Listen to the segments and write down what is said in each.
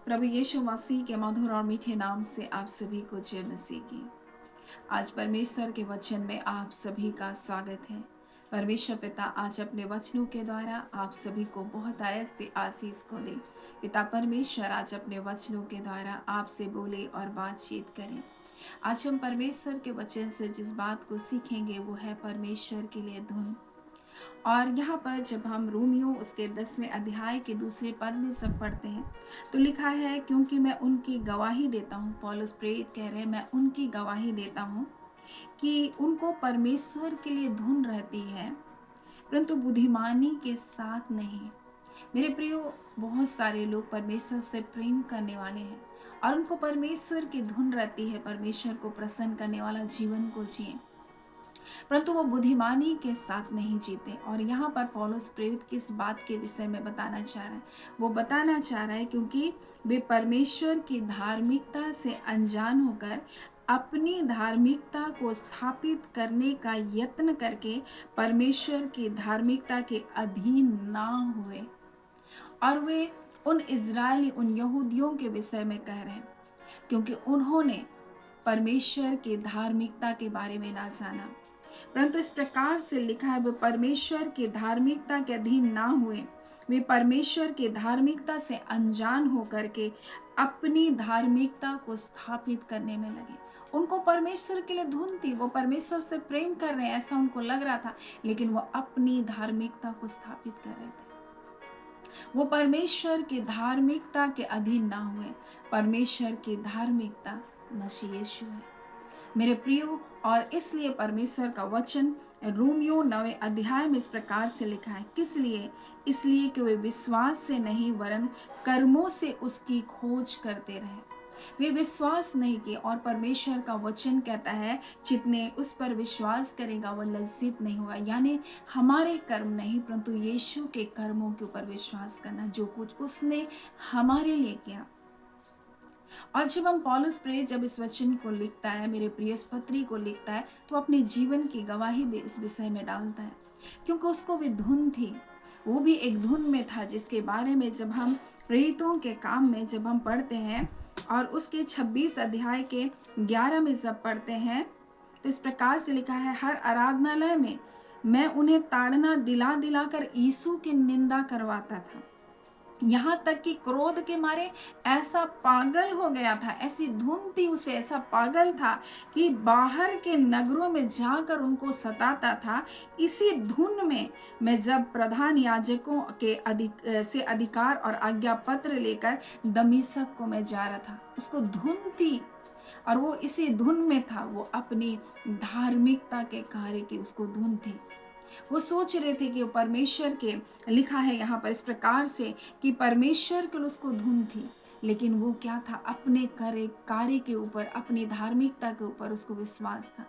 प्रभु यीशु मसीह के मधुर और मीठे नाम से आप सभी को जय मसीह की। आज परमेश्वर के वचन में आप सभी का स्वागत है। परमेश्वर पिता आज अपने वचनों के द्वारा आप सभी को बहुत ऐसे आशीष को दे। पिता परमेश्वर आज अपने वचनों के द्वारा आपसे बोले और बातचीत करें। आज हम परमेश्वर के वचन से जिस बात को सीखेंगे वो है परमेश्वर के लिए धुन। और यहाँ पर जब हम रोमियो उसके 10वें अध्याय के दूसरे पद में सब पढ़ते हैं तो लिखा है, क्योंकि मैं उनकी गवाही देता हूँ। पौलुस प्रेरित कह रहे हैं, मैं उनकी गवाही देता हूँ कि उनको परमेश्वर के लिए धुन रहती है, परंतु बुद्धिमानी के साथ नहीं। मेरे प्रियो, बहुत सारे लोग परमेश्वर से प्रेम करने वाले हैं और उनको परमेश्वर की धुन रहती है, परमेश्वर को प्रसन्न करने वाला जीवन को जिए, परंतु वो बुद्धिमानी के साथ नहीं जीते। और यहाँ पर पौलुस प्रेरित किस बात के विषय में बताना चाह रहा है? वो बताना चाह रहा है क्योंकि वे परमेश्वर की धार्मिकता से अनजान होकर अपनी धार्मिकता को स्थापित करने का यत्न करके परमेश्वर की धार्मिकता के अधीन ना हुए। और वे उन इजरायली, उन यहूदियों के विषय में कह रहे हैं, क्योंकि उन्होंने परमेश्वर की धार्मिकता के बारे में ना जाना। परंतु इस प्रकार से लिखा है, वे परमेश्वर की धार्मिकता के अधीन ना हुए, वे परमेश्वर की धार्मिकता से अनजान होकर के अपनी धार्मिकता को स्थापित करने में लगे। उनको परमेश्वर के लिए धुन थी, वो परमेश्वर से प्रेम कर रहे हैं ऐसा उनको लग रहा था, लेकिन वो अपनी धार्मिकता को स्थापित कर रहे थे। वो परमेश्वर की धार्मिकता के अधीन ना हुए। परमेश्वर की धार्मिकता मसीह यीशु है मेरे प्रियो। और इसलिए परमेश्वर का वचन रोमियो 9वें अध्याय में इस प्रकार से लिखा है, किस लिए? इसलिए कि वे विश्वास से नहीं वरन कर्मों से उसकी खोज करते रहे। वे विश्वास नहीं किए। और परमेश्वर का वचन कहता है, जितने उस पर विश्वास करेगा वह लज्जित नहीं होगा। यानी हमारे कर्म नहीं, परंतु यीशु के कर्मों के ऊपर विश्वास करना, जो कुछ उसने हमारे लिए किया। और जब हम पौलुस प्रेरित जब इस वचन को लिखता है, मेरे प्रिय इस पत्री को लिखता है, तो अपने जीवन की गवाही भी इस विषय में डालता है, क्योंकि उसको भी धुन थी। वो भी एक धुन में था, जिसके बारे में जब हम प्रेरितों के काम में जब हम पढ़ते हैं और उसके 26 अध्याय के 11 में जब पढ़ते हैं तो इस प्रकार से लिखा है, हर आराधनालय में मैं उन्हें ताड़ना दिला दिलाकर यीशु की निंदा करवाता था, यहाँ तक कि क्रोध के मारे ऐसा पागल हो गया था, ऐसी धुन थी उसे, ऐसा पागल था कि बाहर के नगरों में जाकर उनको सताता था। इसी धुन में मैं जब प्रधान याजकों के से अधिकार और आज्ञा पत्र लेकर दमिश्क को मैं जा रहा था, उसको धुन थी और वो इसी धुन में था। वो अपनी धार्मिकता के कार्य की उसको धुन थी। वो सोच रहे थे कि परमेश्वर के, लिखा है यहाँ पर इस प्रकार से कि परमेश्वर के उसको धुन थी, लेकिन वो क्या था? अपने कार्य के ऊपर, अपनी धार्मिकता के ऊपर उसको विश्वास था,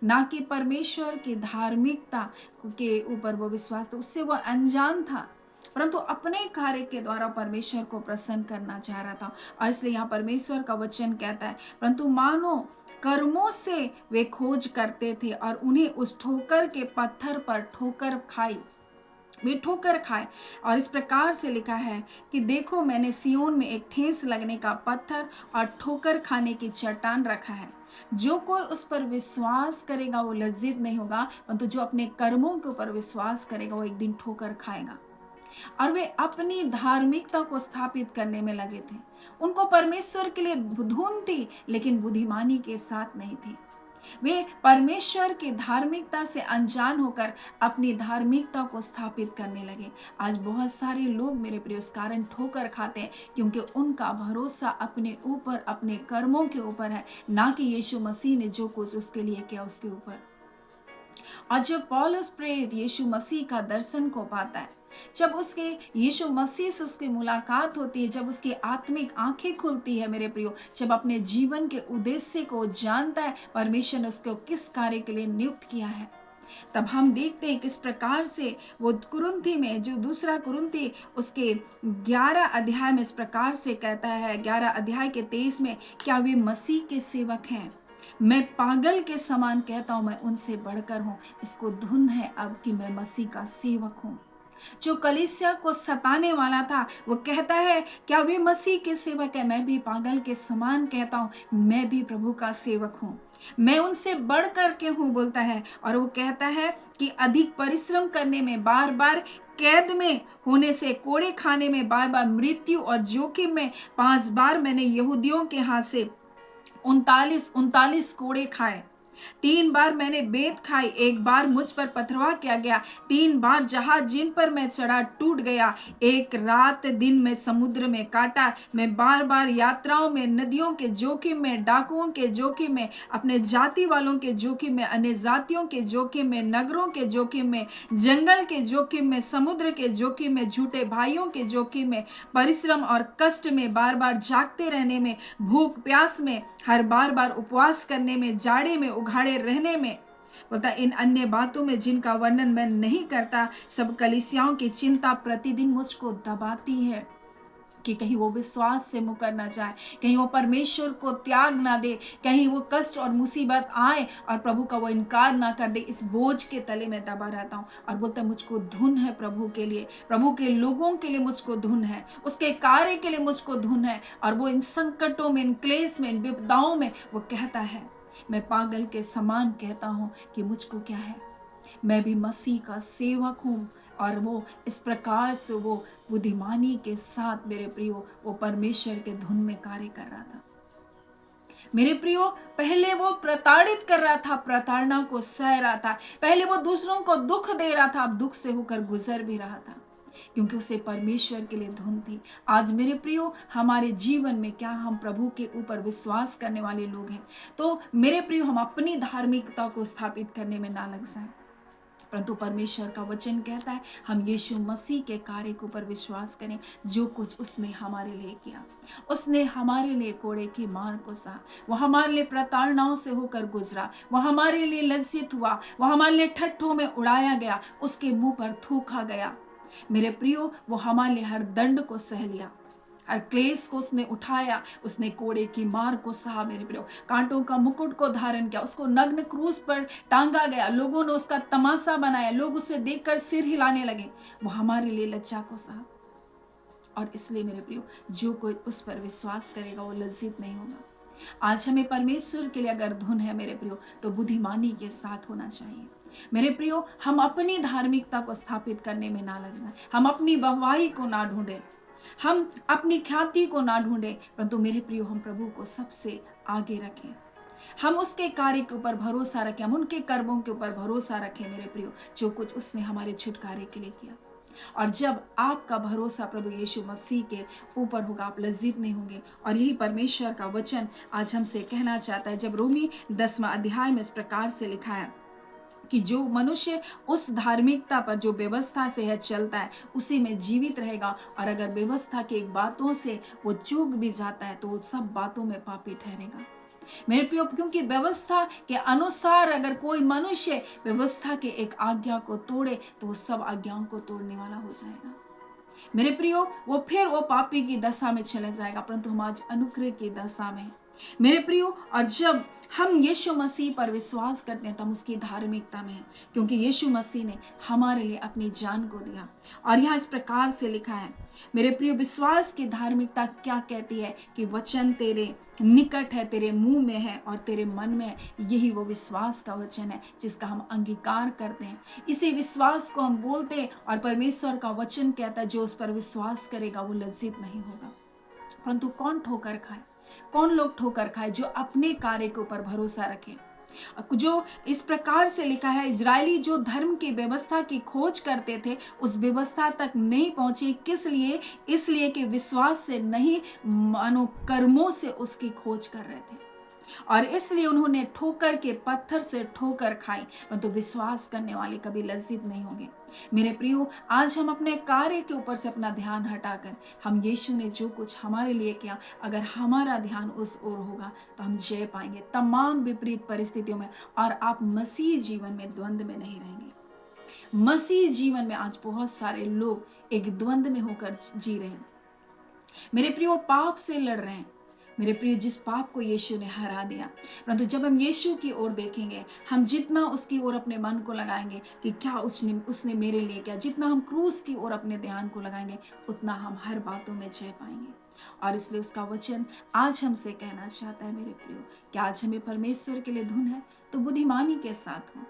ना कि परमेश्वर की धार्मिकता के ऊपर वो विश्वास था। उससे वो अनजान था, परंतु अपने कार्य के द्वारा परमेश्वर को प्रसन्न करना चाह रहा था। और इसलिए यहाँ परमेश्वर का वचन कहता है, परंतु मानो कर्मों से वे खोज करते थे और उन्हें उस ठोकर के पत्थर पर ठोकर खाई, वे ठोकर खाए। और इस प्रकार से लिखा है कि देखो, मैंने सियोन में एक ठेस लगने का पत्थर और ठोकर खाने की चट्टान रखा है। जो कोई उस पर विश्वास करेगा वो लज्जित नहीं होगा, परंतु जो अपने कर्मों के ऊपर विश्वास करेगा वो एक दिन ठोकर खाएगा। और वे अपनी धार्मिकता को स्थापित करने में लगे थे। उनको परमेश्वर के लिए धुन थी, लेकिन बुद्धिमानी के साथ नहीं थी। वे परमेश्वर की धार्मिकता से अनजान होकर अपनी धार्मिकता को स्थापित करने लगे। आज बहुत सारे लोग मेरे प्रिय इस कारण ठोकर खाते हैं, क्योंकि उनका भरोसा अपने ऊपर, अपने कर्मों के ऊपर है, ना कि यीशु मसीह ने जो कुछ उसके लिए किया उसके ऊपर। और जब पौलुस प्रेरित यीशु मसीह का दर्शन को पाता है, जब उसके यीशु मसीह से उसकी मुलाकात होती है, जब उसकी आत्मिक आंखें खुलती है मेरे प्रियो, जब अपने जीवन के उद्देश्य को जानता है, परमेश्वर ने उसको किस कार्य के लिए नियुक्त किया है, तब हम देखते हैं किस प्रकार से वो कुरिन्थी में, जो दूसरा कुरिन्थी उसके 11 अध्याय में इस प्रकार से कहता है, 11 अध्याय के 23 में, क्या वे मसीह के सेवक हैं? मैं पागल के समान कहता हूं, मैं उनसे बढ़कर हूं। इसको धुन है अब कि मैं मसीह का सेवक हूं। जो कलीसिया को सताने वाला था, वो कहता है क्या वे मसीह के सेवक है? मैं भी पागल के समान कहता हूं, मैं भी प्रभु का सेवक हूं, मैं उनसे बढ़ करके हूं बोलता है। और वो कहता है कि अधिक परिश्रम करने में, बार बार कैद में होने से, कोड़े खाने में, बार बार मृत्यु और जोखिम में, 5 बार मैंने यहूदियों के हाथ से 39 कोड़े खाए, 3 बार मैंने बेत खाई, 1 बार मुझ पर पथरवाह किया गया, 3 बार जहाज जिन पर मैं चढ़ा टूट गया, 1 रात दिन में समुद्र में काटा, मैं बार बार यात्राओं में, नदियों के जोखिम में, डाकुओं के जोखिम में, अपने जाति वालों के जोखिम में, अन्य जातियों के जोखिम में, नगरों के जोखिम में, जंगल के जोखिम में, समुद्र के जोखिम में, झूठे भाइयों के जोखिम में, परिश्रम और कष्ट में, बार बार जागते रहने में, भूख प्यास में, हर बार उपवास करने में, जाड़े में, उघाड़े रहने में, बोलता इन अन्य बातों में जिनका वर्णन मैं नहीं करता, सब कलीसियाओं की चिंता प्रतिदिन मुझको दबाती है कि कहीं वो विश्वास से मुकर ना जाए, कहीं वो परमेश्वर को त्याग ना दे, कहीं वो कष्ट और मुसीबत आए और प्रभु का वो इनकार ना कर दे। इस बोझ के तले में दबा रहता हूँ और बोलता मुझको धुन है प्रभु के लिए, प्रभु के लोगों के लिए मुझको धुन है, उसके कार्य के लिए मुझको धुन है। और वो इन संकटों में, इन क्लेश में, इन विपदाओं में वो कहता है, मैं पागल के समान कहता हूँ कि मुझको क्या है, मैं भी मसीह का सेवक हूँ। और वो इस प्रकार से वो बुद्धिमानी के साथ मेरे प्रियो वो परमेश्वर के धुन में कार्य कर रहा था। मेरे प्रियो पहले वो प्रताड़ित कर रहा था, प्रताड़ना को सह रहा था, पहले वो दूसरों को दुख दे रहा था, अब दुख से होकर गुजर भी रहा था, क्योंकि उसे परमेश्वर के लिए धुन थी। आज मेरे प्रियो हमारे जीवन में क्या हम प्रभु के ऊपर विश्वास करने वाले लोग हैं? तो मेरे प्रियो हम अपनी धार्मिकता को स्थापित करने में ना लग जाएं, परंतु परमेश्वर का वचन कहता है हम यीशु मसीह के कार्य के ऊपर विश्वास करें, जो कुछ उसने हमारे लिए किया। उसने हमारे लिए कोड़े की मार को सहा, वो हमारे लिए प्रताड़नाओं से होकर गुजरा, वो हमारे लिए लज्जित हुआ, वो हमारे लिए ठट्ठों में उड़ाया गया, उसके मुंह पर थूका गया। मेरे प्रियो वो हमारे लिए हर दंड को सह लिया, हर क्लेश को उसने उठाया, उसने कोड़े की मार को सहा। मेरे प्रियो कांटों का मुकुट को धारण किया, उसको नग्न क्रूस पर टांगा गया, लोगों ने उसका तमाशा बनाया, लोग उसे देखकर सिर हिलाने लगे, वो हमारे लिए लज्जा को सहा। और इसलिए मेरे प्रियो जो कोई उस पर विश्वास करेगा वो लज्जित नहीं होगा। आज हमें परमेश्वर के लिए अगर धुन है मेरे प्रियो तो बुद्धिमानी के साथ होना चाहिए। मेरे प्रियो हम अपनी धार्मिकता को स्थापित करने में ना लग जाए, हम अपनी वाहवाही को ना ढूंढे, हम अपनी ख्याति को ना ढूंढे, परंतु मेरे प्रियो हम प्रभु को सबसे आगे रखें, हम उसके कार्य के ऊपर भरोसा रखें, हम उनके कर्मों के ऊपर भरोसा रखें मेरे प्रियो, जो कुछ उसने हमारे छुटकारे के लिए किया। और जब आपका भरोसा प्रभु यीशु मसीह के ऊपर होगा आप लज्जित नहीं होंगे। और यही परमेश्वर का वचन आज हमसे कहना चाहता है, जब रोमी 10वां अध्याय में इस प्रकार से लिखा है कि जो मनुष्य उस धार्मिकता पर जो व्यवस्था से है चलता है उसी में जीवित रहेगा, और अगर व्यवस्था की एक बातों से वो चूक भी जाता है तो वो सब बातों में पापी ठहरेगा। मेरे प्रियो क्योंकि व्यवस्था के अनुसार अगर कोई मनुष्य व्यवस्था के एक आज्ञा को तोड़े तो वो सब आज्ञाओं को तोड़ने वाला हो जाएगा। मेरे प्रियो वो फिर वो पापी की दशा में चला जाएगा, परंतु हम आज अनुग्रह की दशा में मेरे प्रियो। और जब हम यीशु मसीह पर विश्वास करते हैं तो हम उसकी धार्मिकता में हैं, क्योंकि यीशु मसीह ने हमारे लिए अपनी जान को दिया। और यहाँ इस प्रकार से लिखा है मेरे प्रियो, विश्वास की धार्मिकता क्या कहती है कि वचन तेरे निकट है, तेरे मुंह में है और तेरे मन में है। यही वो विश्वास का वचन है जिसका हम अंगीकार करते हैं, इसी विश्वास को हम बोलते हैं। और परमेश्वर का वचन कहता है जो उस पर विश्वास करेगा वो लज्जित नहीं होगा। परंतु कौन ठोकर खाए, कौन लोग ठोकर खाए? जो अपने कार्य के ऊपर भरोसा रखें। जो इस प्रकार से लिखा है, इजरायली जो धर्म की व्यवस्था की खोज करते थे उस व्यवस्था तक नहीं पहुंचे, किस लिए? इसलिए कि विश्वास से नहीं मानो कर्मों से उसकी खोज कर रहे थे, और इसलिए उन्होंने ठोकर के पत्थर से ठोकर खाई, परंतु विश्वास करने वाले कभी लज्जित नहीं होंगे। मेरे प्रियो आज हम अपने कार्य के ऊपर से अपना ध्यान हटाकर हम यीशु ने जो कुछ हमारे लिए किया, अगर हमारा ध्यान उस ओर होगा तो हम जय पाएंगे तमाम विपरीत परिस्थितियों में, और आप मसीह जीवन में द्वंद्व में नहीं रहेंगे। मसीह जीवन में आज बहुत सारे लोग एक द्वंद्व में होकर जी रहे हैं मेरे प्रियो, पाप से लड़ रहे हैं, मेरे प्रिय, जिस पाप को यीशु ने हरा दिया, परंतु जब हम यीशु की ओर देखेंगे, हम जितना उसकी ओर अपने मन को लगाएंगे कि क्या उसने मेरे लिए किया, जितना हम क्रूस की ओर अपने ध्यान को लगाएंगे, उतना हम हर बातों में जय पाएंगे। और इसलिए उसका वचन आज हमसे कहना चाहता है मेरे प्रियो, कि आज हमें परमेश्वर के लिए धुन है तो बुद्धिमानी के साथ हो।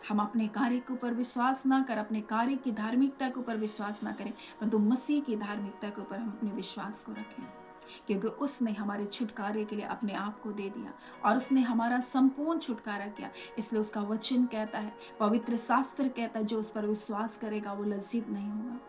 हम अपने कार्य के ऊपर विश्वास ना कर, अपने कार्य की धार्मिकता के ऊपर विश्वास ना करें, परंतु मसीह की धार्मिकता के ऊपर हम अपने विश्वास को रखें, क्योंकि उसने हमारे छुटकारे के लिए अपने आप को दे दिया और उसने हमारा संपूर्ण छुटकारा किया। इसलिए उसका वचन कहता है, पवित्र शास्त्र कहता है, जो उस पर विश्वास करेगा वो लज्जित नहीं होगा,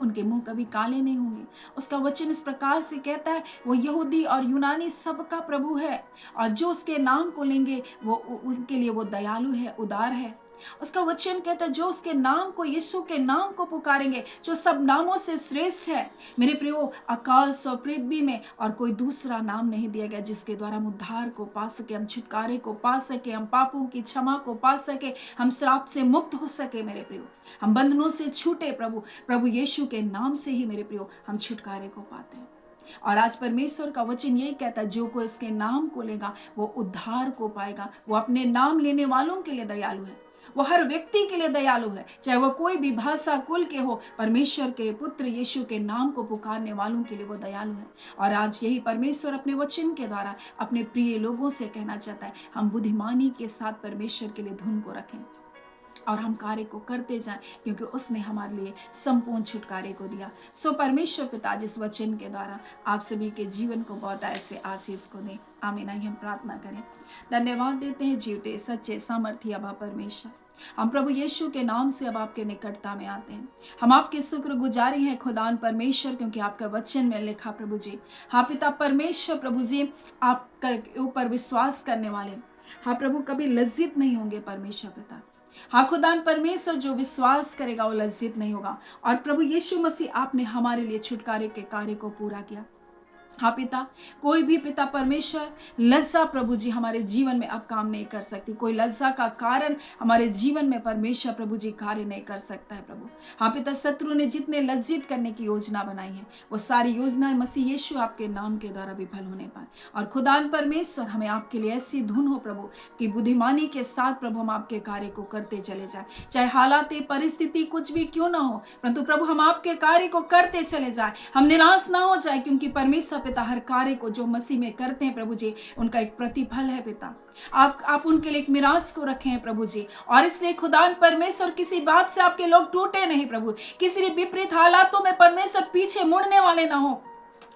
उनके मुंह कभी काले नहीं होंगे। उसका वचन इस प्रकार से कहता है, वो यहूदी और यूनानी सबका प्रभु है, और जो उसके नाम को लेंगे वो उनके लिए वो दयालु है, उदार है। उसका वचन कहता है, जो उसके नाम को, यीशु के नाम को पुकारेंगे, जो सब नामों से श्रेष्ठ है। मेरे प्रियो, आकाश और पृथ्वी में और कोई दूसरा नाम नहीं दिया गया जिसके द्वारा हम उद्धार को पा सके, हम छुटकारे को पा सके, हम पापों की क्षमा को पा सके, हम श्राप से मुक्त हो सके। मेरे प्रियो, हम बंधनों से छूटे, प्रभु यीशु के नाम से ही मेरे प्रियो हम छुटकारे को पाते हैं। और आज परमेश्वर का वचन यही कहता है, जो कोई इसके नाम को लेगा वो उद्धार को पाएगा। वो अपने नाम लेने वालों के लिए दयालु है, वो हर व्यक्ति के लिए दयालु है, चाहे वो कोई भी भाषा कुल के हो। परमेश्वर के पुत्र यीशु के नाम को पुकारने वालों के लिए वो दयालु है। और आज यही परमेश्वर अपने वचन के द्वारा अपने प्रिय लोगों से कहना चाहता है, हम बुद्धिमानी के साथ परमेश्वर के लिए धुन को रखें और हम कार्य को करते जाएं, क्योंकि उसने हमारे लिए संपूर्ण छुटकारे को दिया। सो परमेश्वर पिता जिस वचन के द्वारा आप सभी के जीवन को बहुत ऐसे आशीष को दें। आमीन। हम प्रार्थना करें। धन्यवाद देते हैं जीवते सच्चे सामर्थ्य अबा परमेश्वर, हम प्रभु यीशु के नाम से अब आपके निकटता में आते हैं। हम आपके शुक्रगुजारी हैं खुदान परमेश्वर, क्योंकि आपका वचन में लिखा प्रभु जी, हाँ पिता परमेश्वर प्रभु जी, आपके ऊपर विश्वास करने वाले, हाँ प्रभु, कभी लज्जित नहीं होंगे परमेश्वर पिता। हाँ खुदान परमेश्वर, जो विश्वास करेगा वो लज्जित नहीं होगा। और प्रभु यीशु मसीह, आपने हमारे लिए छुटकारे के कार्य को पूरा किया। हाँ पिता, कोई भी पिता परमेश्वर लज्जा प्रभु जी हमारे जीवन में अब काम नहीं कर सकती। कोई लज्जा का कारण हमारे जीवन में परमेश्वर प्रभु जी कार्य नहीं कर सकता है प्रभु। हाँ पिता, शत्रु ने जितने लज्जित करने की योजना बनाई है, वो सारी योजनाएं मसीह यीशु आपके नाम के द्वारा विफल होने पाए। और खुदान परमेश्वर, हमें आपके लिए ऐसी धुन हो प्रभु कि बुद्धिमानी के साथ प्रभु हम आपके कार्य को करते चले जाए, चाहे हालात परिस्थिति कुछ भी क्यों ना हो, परंतु प्रभु हम आपके कार्य को करते चले जाए, हम निराश ना हो जाए, क्योंकि परमेश्वर पिता हर कार्य को जो मसीह में करते हैं प्रभु जी, उनका एक प्रतिफल है पिता। आप उनके लिए एक मिरास को रखे हैं प्रभु जी। और इसलिए खुदान परमेश्वर, किसी बात से आपके लोग टूटे नहीं प्रभु, किसी विपरीत हालातों में परमेश्वर पीछे मुड़ने वाले ना हो,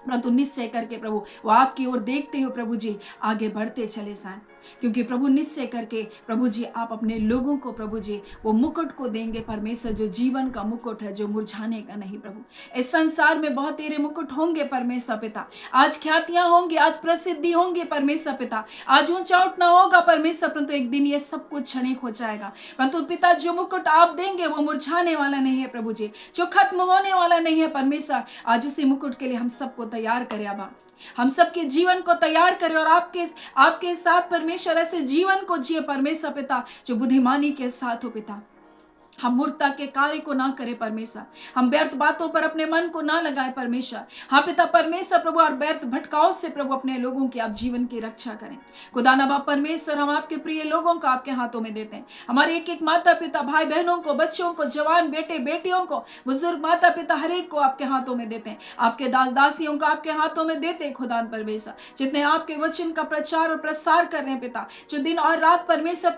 परंतु निश्चय करके प्रभु वो आपकी ओर देखते हो प्रभु जी आगे बढ़ते चले जाएं, क्योंकि प्रभु निश्चय करके प्रभु जी आप अपने लोगों को प्रभु जी वो मुकुट को देंगे परमेश्वर, जो जीवन का मुकुट है, जो मुरझाने का नहीं प्रभु। इस संसार में बहुत तेरे मुकुट होंगे परमेश्वर पिता, आज ख्यातियां होंगी, आज प्रसिद्धि होंगी परमेश्वर पिता, आज ऊंचा उठना होगा परमेश्वर, परंतु एक दिन ये सब कुछ क्षणिक हो जाएगा। परंतु पिता, जो मुकुट आप देंगे वो मुरझाने वाला नहीं है प्रभु जी, जो खत्म होने वाला नहीं है परमेश्वर। आज उसी मुकुट के लिए हम सबको तैयार करें अबा, हम सबके जीवन को तैयार करें और आपके साथ परमेश्वर ऐसे जीवन को जिए परमेश्वर पिता, जो बुद्धिमानी के साथ हो पिता। हम मूर्खता के कार्य को ना करें परमेश्वर, हम व्यर्थ बातों पर अपने मन को ना लगाए परमेश्वर। हाँ पिता परमेश्वर प्रभु, और व्यर्थ भटकाव से प्रभु अपने लोगों की आप जीवन की रक्षा करें। खुदा नबा परमेश्वर, हम आपके प्रिय लोगों को आपके हाथों में देते हैं, हमारे एक एक माता पिता, भाई बहनों को, बच्चों को, जवान बेटे बेटियों को, बुजुर्ग माता पिता, हर एक को आपके हाथों में देते हैं, आपके दास दासियों को आपके हाथों में देते हैं खुदा परमेश्वर, जितने आपके वचन का प्रचार और प्रसार कर रहे हैं पिता, जो दिन और रात परमेश्वर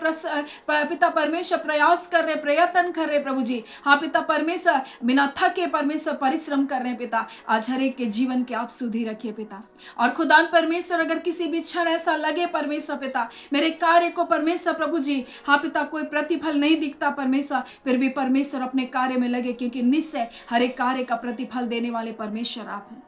पिता परमेश्वर प्रयास कर रहे, प्रयत्न कर रहे प्रभु जी। हाँ पिता परमेश्वर, बिना थके परमेश्वर परिश्रम कर रहे हैं पिता, आज हर एक के जीवन के आप सुधि रखिए पिता। और खुदान परमेश्वर, अगर किसी भी क्षण ऐसा लगे परमेश्वर पिता, मेरे कार्य को परमेश्वर प्रभु जी, हाँ पिता कोई प्रतिफल नहीं दिखता परमेश्वर, फिर भी परमेश्वर अपने कार्य में लगे, क्योंकि निश्चय हर एक कार्य का प्रतिफल देने वाले परमेश्वर आप हैं।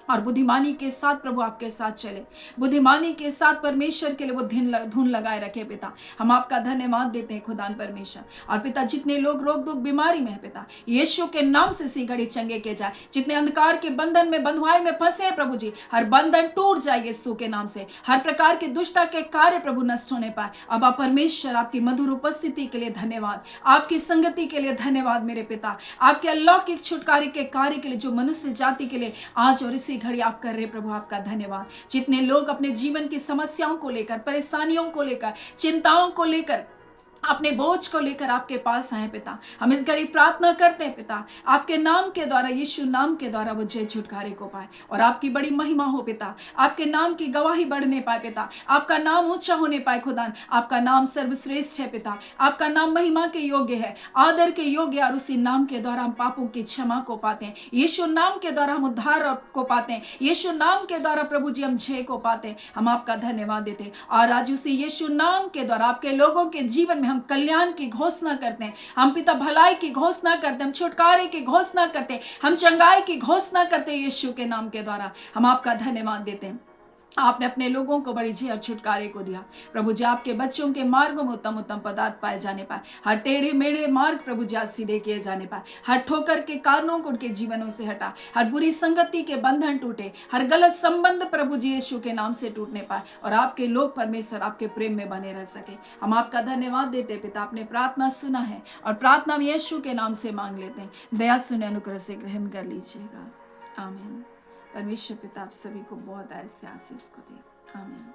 और बुद्धिमानी के साथ प्रभु आपके साथ चले, बुद्धिमानी के साथ परमेश्वर के लिए वो धुन लगाए रखे पिता। हम आपका धन्यवाद देते हैं खुदान परमेश्वर। और पिता, जितने लोग रोग दुख बीमारी में है पिता, यीशु के नाम से सी घड़ी चंगे के जाए, जितने अंधकार के बंधन में बंधुआई में फंसे हैं प्रभु जी, हर बंधन टूट जाए यीशु के नाम से, हर प्रकार की दुष्टता के कार्य प्रभु नष्ट होने पाए। अब आप परमेश्वर, आपकी मधुर उपस्थिति के लिए धन्यवाद, आपकी संगति के लिए धन्यवाद मेरे पिता, आपके अलौकिक छुटकारे के कार्य के लिए, जो मनुष्य जाति के लिए आज और इसी इसी घड़ी आप कर रहे प्रभु, आपका धन्यवाद। जितने लोग अपने जीवन की समस्याओं को लेकर, परेशानियों को लेकर, चिंताओं को लेकर, अपने बोझ को लेकर आपके पास आए पिता, हम इस घड़ी प्रार्थना करते हैं पिता, आपके नाम के द्वारा, यीशु नाम के द्वारा वो जय छुटकारे को पाए और आपकी बड़ी महिमा हो पिता, आपके नाम की गवाही बढ़ने पाए पिता, आपका नाम ऊंचा होने पाए खुदा, आपका नाम सर्वश्रेष्ठ है पिता, आपका नाम महिमा के योग्य है, आदर के योग्य, और उसी नाम के द्वारा हम पापों की क्षमा को पाते हैं, यीशु नाम के द्वारा हम उद्धार को पाते हैं, यीशु नाम के द्वारा प्रभु जी हम जय को पाते हैं। हम आपका धन्यवाद देते हैं और आज उसी यीशु नाम के द्वारा आपके लोगों के जीवन में हम कल्याण की घोषणा करते हैं, हम पिता भलाई की घोषणा करते हैं, हम छुटकारे की घोषणा करते हैं, हम चंगाई की घोषणा करते हैं। यीशु के नाम के द्वारा हम आपका धन्यवाद देते हैं। आपने अपने लोगों को बड़ी जय और छुटकारे को दिया प्रभु जी, आपके बच्चों के मार्गों में उत्तम उत्तम पदार्थ पाए जाने पाए, हर टेढ़े मेढ़े मार्ग प्रभु जी आज सीधे किए जाने पाए, हर ठोकर के कारणों को उनके जीवनों से हटा, हर बुरी संगति के बंधन टूटे, हर गलत संबंध प्रभु जी यीशु के नाम से टूटने पाए और आपके लोग परमेश्वर आपके प्रेम में बने रह सके। हम आपका धन्यवाद देते पिता, आपने प्रार्थना सुना है और प्रार्थना में यीशु के नाम से मांग लेते हैं, दया सुने अनुग्रह से ग्रहण कर लीजिएगा। आमीन। परमेश्वर पिता आप सभी को बहुत ऐसे आशीष को दे। आमीन।